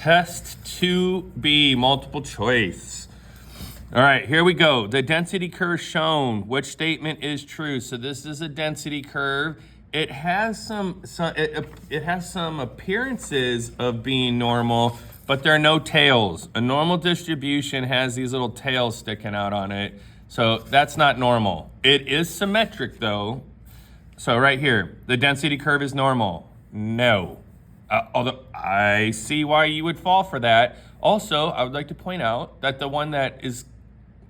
Test 2B, multiple choice. All right, here we go. The density curve shown. Which statement is true? So this is a density curve. It has some appearances of being normal, but there are no tails. A normal distribution has these little tails sticking out on it. So that's not normal. It is symmetric though. So right here, the density curve is normal. No. Although I see why you would fall for that. Also, I would like to point out that the one that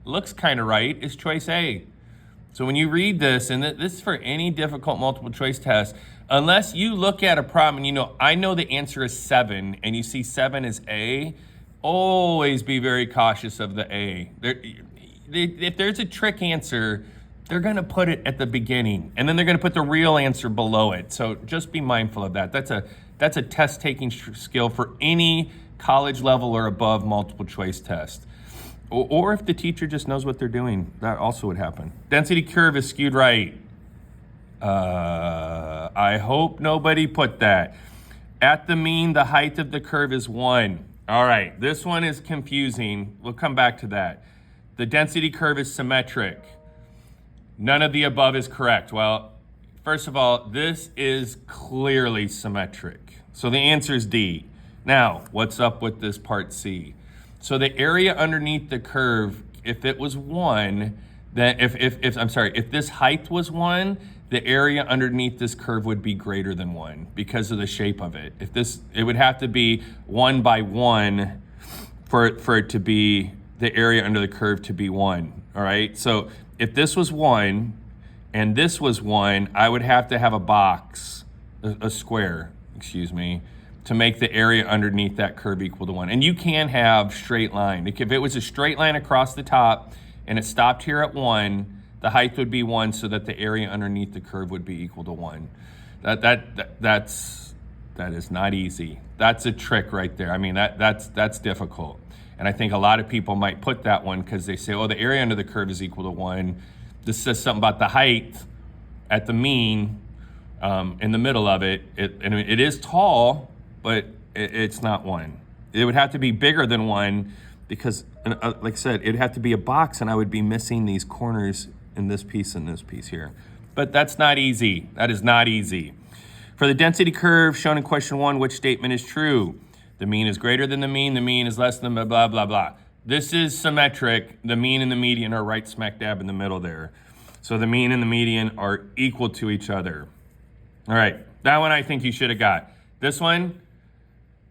looks kind of right is choice A. So when you read this, and this is for any difficult multiple choice test, unless you look at a problem and I know the answer is 7 and you see 7 as A, always be very cautious of the A. If there's a trick answer, they're gonna put it at the beginning and then they're gonna put the real answer below it. So just be mindful of that. That's a test taking skill for any college level or above multiple choice test. Or if the teacher just knows what they're doing, that also would happen. Density curve is skewed right. I hope nobody put that. At the mean, the height of the curve is 1. All right, this one is confusing. We'll come back to that. The density curve is symmetric. None of the above is correct. Well, first of all, this is clearly symmetric. So the answer is D. Now, what's up with this part C? So the area underneath the curve, if it was 1, then if this height was 1, the area underneath this curve would be greater than 1 because of the shape of it. It would have to be 1 by 1 for it to be the area under the curve to be 1. All right. So if this was 1 and this was 1, I would have to have a box, a square, excuse me, to make the area underneath that curve equal to 1. And you can have straight line. If it was a straight line across the top and it stopped here at 1, the height would be 1 so that the area underneath the curve would be equal to 1. That is not easy. That's a trick right there. I mean, that's difficult. And I think a lot of people might put that one because they say, oh, the area under the curve is equal to 1. This says something about the height at the mean in the middle of it. It is tall, but it's not 1. It would have to be bigger than 1 because, like I said, it'd have to be a box and I would be missing these corners in this piece and this piece here. But that's not easy. That is not easy. For the density curve shown in question 1, which statement is true? The mean is greater than the mean is less than blah, blah, blah, blah. This is symmetric. The mean and the median are right smack dab in the middle there. So the mean and the median are equal to each other. All right, that one I think you should have got. This one,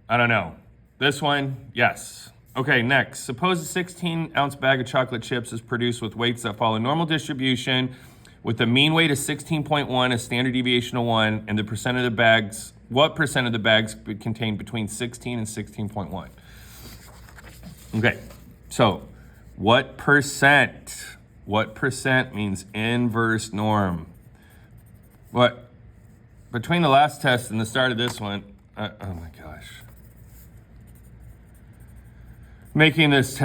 I don't know. This one, yes. Okay, next. Suppose a 16-ounce bag of chocolate chips is produced with weights that follow normal distribution with a mean weight of 16.1, a standard deviation of 1, and the percent of the bags, what percent of the bags contain between 16 and 16.1? Okay, so what percent means inverse norm? What? Between the last test and the start of this one, oh my gosh. Making this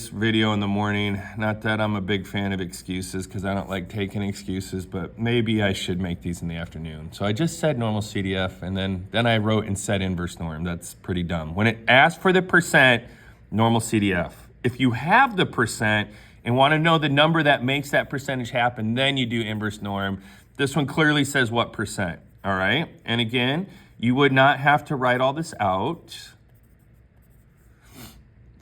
video in the morning, not that I'm a big fan of excuses because I don't like taking excuses, but maybe I should make these in the afternoon. So I just said normal CDF and then I wrote and said inverse norm. That's pretty dumb. When it asked for the percent, normal CDF. If you have the percent and want to know the number that makes that percentage happen, then you do inverse norm. This one clearly says what percent, all right? And again, you would not have to write all this out.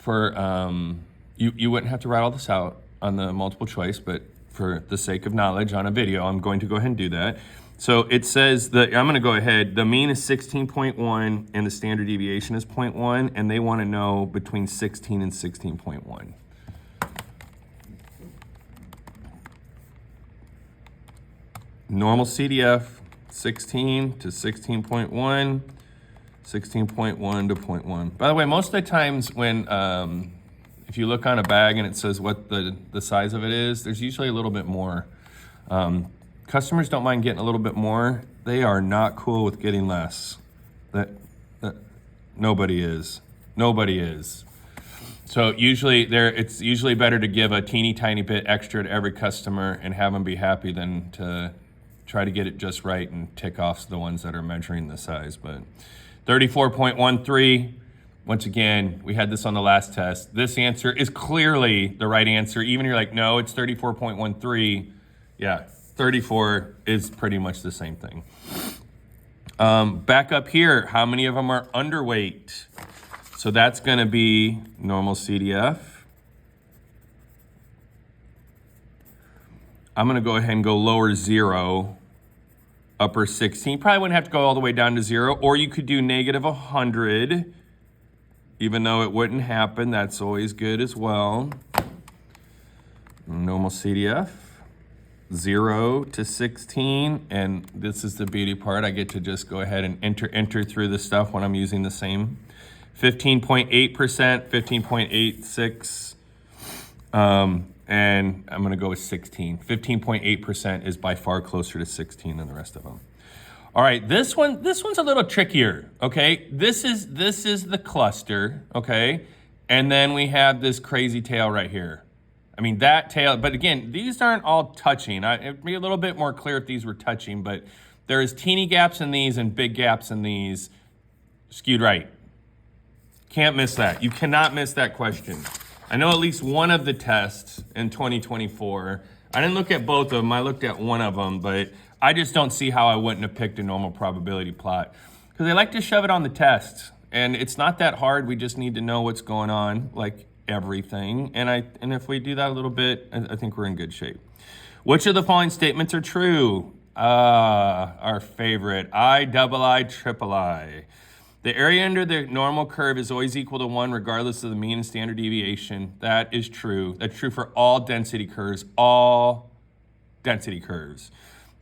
You wouldn't have to write all this out on the multiple choice, but for the sake of knowledge on a video, I'm going to go ahead and do that. So it says that I'm going to go ahead. The mean is 16.1 and the standard deviation is 0.1, and they want to know between 16 and 16.1. Normal CDF, 16 to 16.1. 16.1 to 0.1. By the way, most of the times when, if you look on a bag and it says what the size of it is, there's usually a little bit more. Customers don't mind getting a little bit more. They are not cool with getting less. Nobody is. Nobody is. So it's usually better to give a teeny tiny bit extra to every customer and have them be happy than to try to get it just right and tick off the ones that are measuring the size. But 34.13, Once again, we had this on the last test. This answer is clearly the right answer. Even if you're like, no, it's 34.13. Yeah, 34 is pretty much the same thing. Back up here, how many of them are underweight? So that's going to be normal CDF. I'm going to go ahead and go lower 0, upper 16. Probably wouldn't have to go all the way down to 0, or you could do negative 100. Even though it wouldn't happen, that's always good as well. Normal CDF, 0 to 16, and this is the beauty part. I get to just go ahead and enter through the stuff when I'm using the same. 15.8%, 15.86, and I'm gonna go with 16. 15.8% is by far closer to 16 than the rest of them. All right, this one's a little trickier, okay? This is the cluster, okay? And then we have this crazy tail right here. I mean, that tail, but again, these aren't all touching. It'd be a little bit more clear if these were touching, but there's teeny gaps in these and big gaps in these. Skewed right. Can't miss that. You cannot miss that question. I know at least one of the tests in 2024. I didn't look at both of them. I looked at one of them, but I just don't see how I wouldn't have picked a normal probability plot, because they like to shove it on the test, and it's not that hard. We just need to know what's going on, like everything. And if we do that a little bit, I think we're in good shape. Which of the following statements are true? Our favorite, III. The area under the normal curve is always equal to 1 regardless of the mean and standard deviation. That is true. That's true for all density curves, all density curves.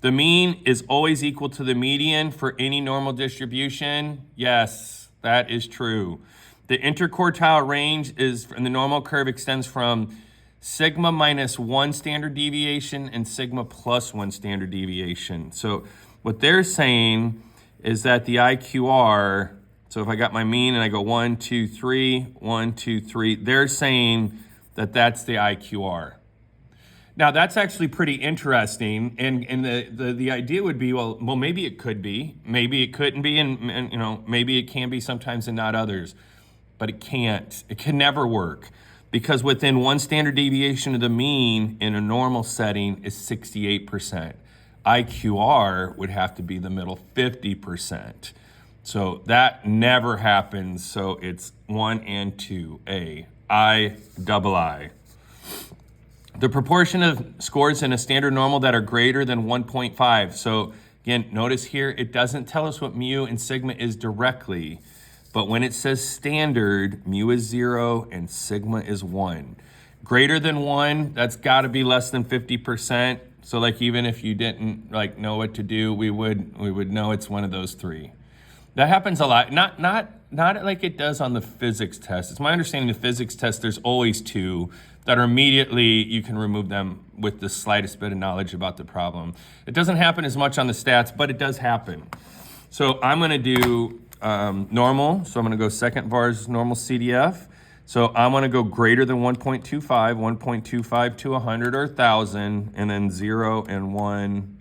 The mean is always equal to the median for any normal distribution. Yes, that is true. The interquartile range is, and the normal curve extends from sigma minus 1 standard deviation and sigma plus 1 standard deviation. So what they're saying is that the IQR, so if I got my mean and I go 1, 2, 3, 1, 2, 3, they're saying that that's the IQR. Now that's actually pretty interesting, and the idea would be, well, maybe it could be, maybe it couldn't be, and you know, maybe it can be sometimes and not others, but it can't. It can never work, because within 1 standard deviation of the mean in a normal setting is 68%. IQR would have to be the middle 50%. So that never happens. So it's 1 and 2, A, II. The proportion of scores in a standard normal that are greater than 1.5. So again, notice here, it doesn't tell us what mu and sigma is directly, but when it says standard, mu is 0 and sigma is 1. Greater than 1, that's gotta be less than 50%. So like, even if you didn't like know what to do, we would know it's one of those 3. That happens a lot, not like it does on the physics test. It's my understanding the physics test, there's always 2 that are immediately, you can remove them with the slightest bit of knowledge about the problem. It doesn't happen as much on the stats, but it does happen. So I'm gonna do normal. So I'm gonna go second VARS normal CDF. So I'm gonna go greater than 1.25, 1.25 to 100 or 1,000, and then 0 and 1,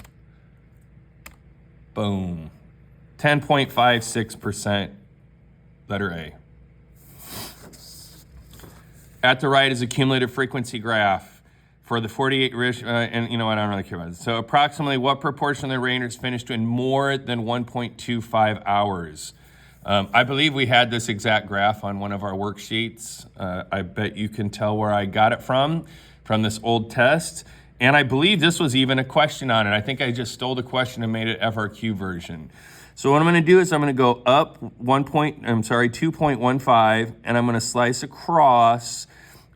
boom. 10.56%, letter A. At the right is a cumulative frequency graph for the 48 and you know what, I don't really care about this. So approximately what proportion of the rainers finished in more than 1.25 hours? I believe we had this exact graph on one of our worksheets. I bet you can tell where I got it from this old test. And I believe this was even a question on it. I think I just stole the question and made it FRQ version. So what I'm gonna do is I'm gonna go up 2.15, and I'm gonna slice across,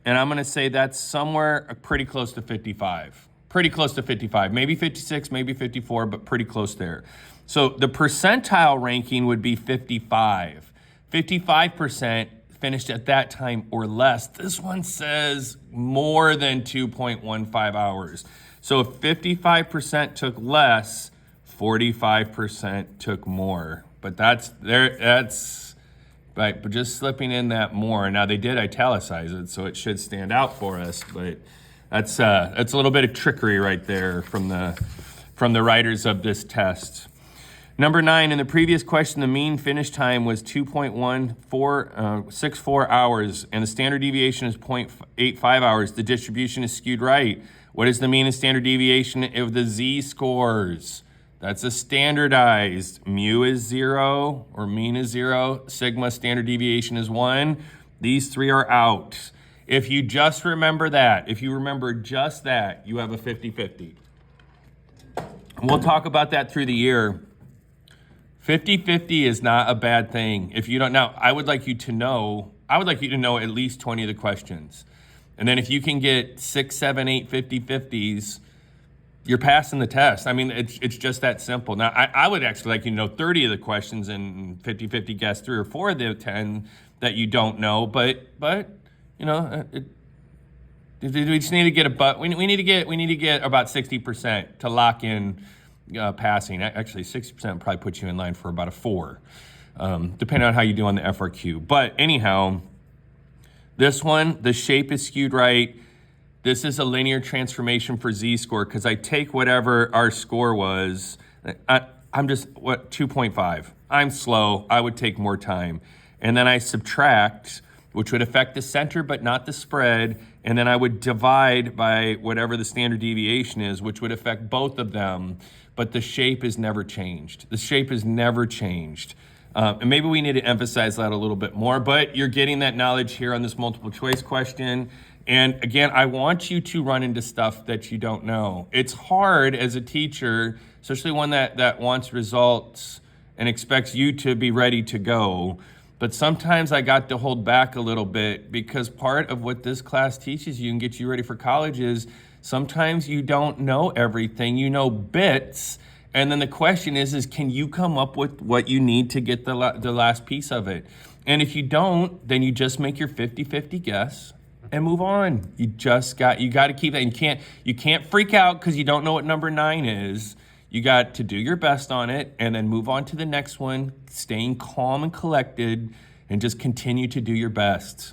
and I'm gonna say that's somewhere pretty close to 55. Pretty close to 55, maybe 56, maybe 54, but pretty close there. So the percentile ranking would be 55. 55% finished at that time or less. This one says more than 2.15 hours. So if 55% took less, 45% took more. But that's right, but just slipping in that more. Now they did italicize it, so it should stand out for us, but that's a little bit of trickery right there from the writers of this test. Number 9, in the previous question, the mean finish time was 2.1464 hours, and the standard deviation is 0.85 hours. The distribution is skewed right. What is the mean and standard deviation of the z-scores? That's a standardized. Mu is 0, or mean is 0. Sigma, standard deviation, is 1. These 3 are out. If you just remember that, if you remember just that, you have a 50-50. We'll talk about that through the year. 50-50 is not a bad thing. If you don't know, I would like you to know at least 20 of the questions. And then if you can get 6, 7, 8 50-50s, you're passing the test. I mean, it's just that simple. Now, I would actually like you to know 30 of the questions and 50-50 guess 3 or 4 of the 10 that you don't know. But you know, we just need to get we need to get about 60% to lock in passing. Actually, 60% probably puts you in line for about a 4, depending on how you do on the FRQ. But anyhow, this one, the shape is skewed right. This is a linear transformation for z-score because I take whatever our score was. I'm just, 2.5. I'm slow. I would take more time. And then I subtract, which would affect the center but not the spread. And then I would divide by whatever the standard deviation is, which would affect both of them. But the shape is never changed. The shape is never changed. And maybe we need to emphasize that a little bit more, but you're getting that knowledge here on this multiple choice question. And again, I want you to run into stuff that you don't know. It's hard as a teacher, especially one that wants results and expects you to be ready to go. But sometimes I got to hold back a little bit because part of what this class teaches you and gets you ready for college is sometimes you don't know everything. You know bits. And then the question is can you come up with what you need to get the last piece of it? And if you don't, then you just make your 50-50 guess and move on. You got to keep that. You can't freak out because you don't know what number 9 is. You got to do your best on it and then move on to the next one, staying calm and collected, and just continue to do your best.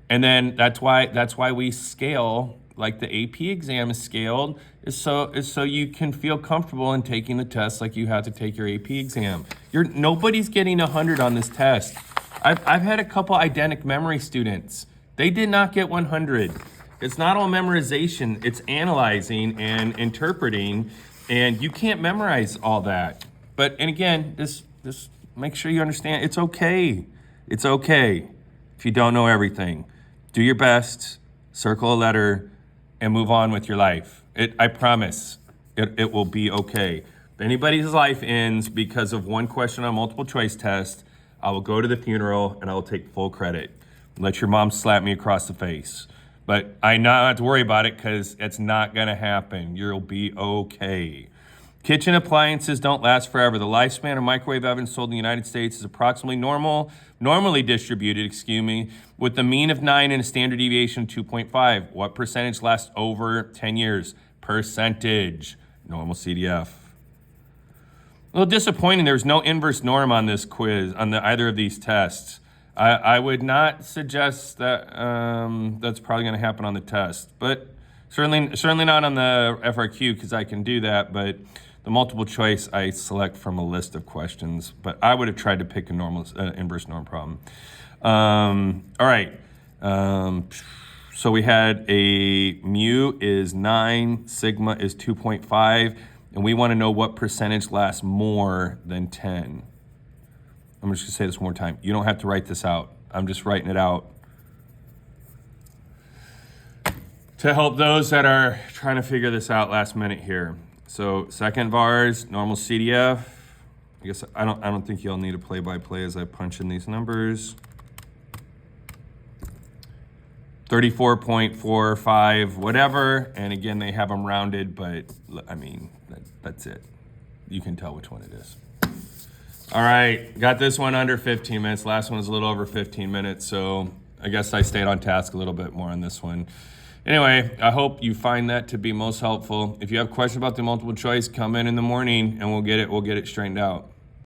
And then that's why we scale, like the AP exam is scaled, is so you can feel comfortable in taking the test like you have to take your AP exam. Nobody's getting 100 on this test. I've had a couple identical memory students. They did not get 100. It's not all memorization, it's analyzing and interpreting, and you can't memorize all that. And again, this make sure you understand it's okay. It's okay if you don't know everything. Do your best, circle a letter, and move on with your life. I promise it will be okay. If anybody's life ends because of one question on a multiple choice test, I will go to the funeral and I will take full credit. Let your mom slap me across the face. But I not have to worry about it because it's not gonna happen. You'll be okay. Kitchen appliances don't last forever. The lifespan of microwave ovens sold in the United States is approximately normally distributed, with the mean of 9 and a standard deviation of 2.5. What percentage lasts over 10 years? Percentage. Normal CDF. A little disappointing there's no inverse norm on this quiz, on either of these tests. I would not suggest that that's probably going to happen on the test, but certainly not on the FRQ because I can do that. But the multiple choice I select from a list of questions, but I would have tried to pick a normal inverse norm problem. All right. So we had a mu is 9, sigma is 2.5, and we want to know what percentage lasts more than 10. I'm just going to say this one more time. You don't have to write this out. I'm just writing it out to help those that are trying to figure this out last minute here. So second VARS, normal CDF. I guess I don't think you'll need a play-by-play as I punch in these numbers. 34.45, whatever. And again, they have them rounded, but I mean, that's it. You can tell which one it is. All right, got this one under 15 minutes. Last one was a little over 15 minutes, so I guess I stayed on task a little bit more on this one. Anyway, I hope you find that to be most helpful. If you have questions about the multiple choice, come in the morning and we'll get it straightened out.